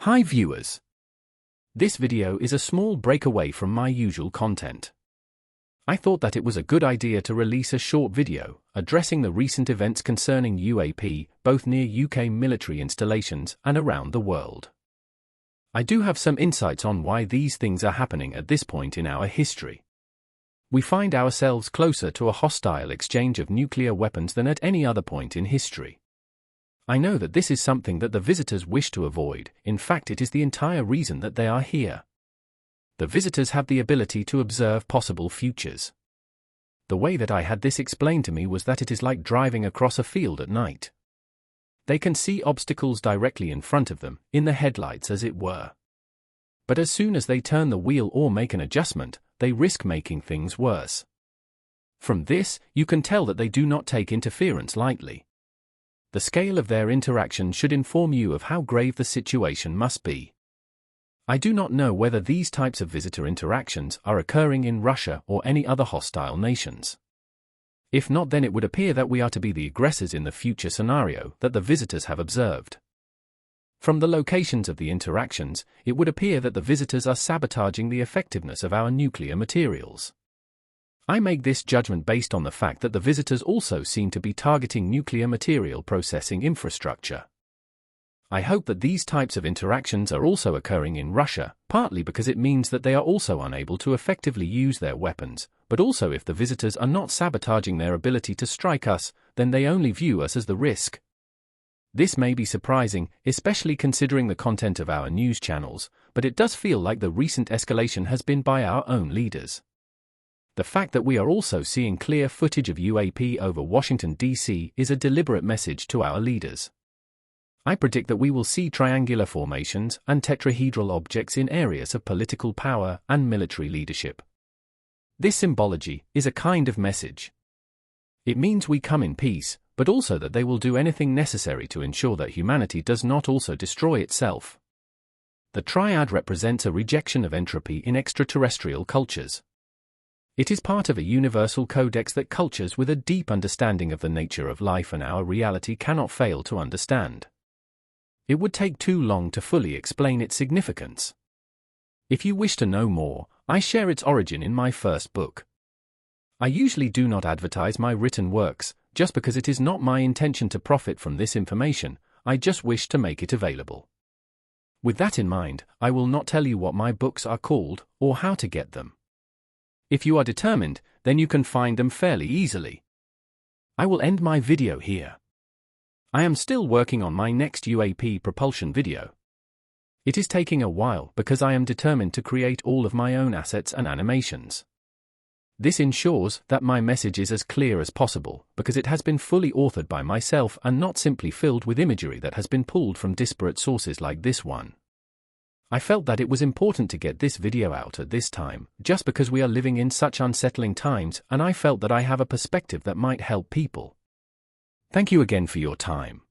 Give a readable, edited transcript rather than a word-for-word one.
Hi viewers. This video is a small break away from my usual content. I thought that it was a good idea to release a short video addressing the recent events concerning UAP, both near UK military installations and around the world. I do have some insights on why these things are happening at this point in our history. We find ourselves closer to a hostile exchange of nuclear weapons than at any other point in history. I know that this is something that the visitors wish to avoid. In fact, it is the entire reason that they are here. The visitors have the ability to observe possible futures. The way that I had this explained to me was that it is like driving across a field at night. They can see obstacles directly in front of them, in the headlights as it were. But as soon as they turn the wheel or make an adjustment, they risk making things worse. From this, you can tell that they do not take interference lightly. The scale of their interaction should inform you of how grave the situation must be. I do not know whether these types of visitor interactions are occurring in Russia or any other hostile nations. If not, then it would appear that we are to be the aggressors in the future scenario that the visitors have observed. From the locations of the interactions, it would appear that the visitors are sabotaging the effectiveness of our nuclear materials. I make this judgment based on the fact that the visitors also seem to be targeting nuclear material processing infrastructure. I hope that these types of interactions are also occurring in Russia, partly because it means that they are also unable to effectively use their weapons, but also if the visitors are not sabotaging their ability to strike us, then they only view us as the risk. This may be surprising, especially considering the content of our news channels, but it does feel like the recent escalation has been by our own leaders. The fact that we are also seeing clear footage of UAP over Washington, D.C. is a deliberate message to our leaders. I predict that we will see triangular formations and tetrahedral objects in areas of political power and military leadership. This symbology is a kind of message. It means we come in peace, but also that they will do anything necessary to ensure that humanity does not also destroy itself. The triad represents a rejection of entropy in extraterrestrial cultures. It is part of a universal codex that cultures with a deep understanding of the nature of life and our reality cannot fail to understand. It would take too long to fully explain its significance. If you wish to know more, I share its origin in my first book. I usually do not advertise my written works, just because it is not my intention to profit from this information. I just wish to make it available. With that in mind, I will not tell you what my books are called, or how to get them. If you are determined, then you can find them fairly easily. I will end my video here. I am still working on my next UAP propulsion video. It is taking a while because I am determined to create all of my own assets and animations. This ensures that my message is as clear as possible because it has been fully authored by myself and not simply filled with imagery that has been pulled from disparate sources like this one. I felt that it was important to get this video out at this time, just because we are living in such unsettling times, and I felt that I have a perspective that might help people. Thank you again for your time.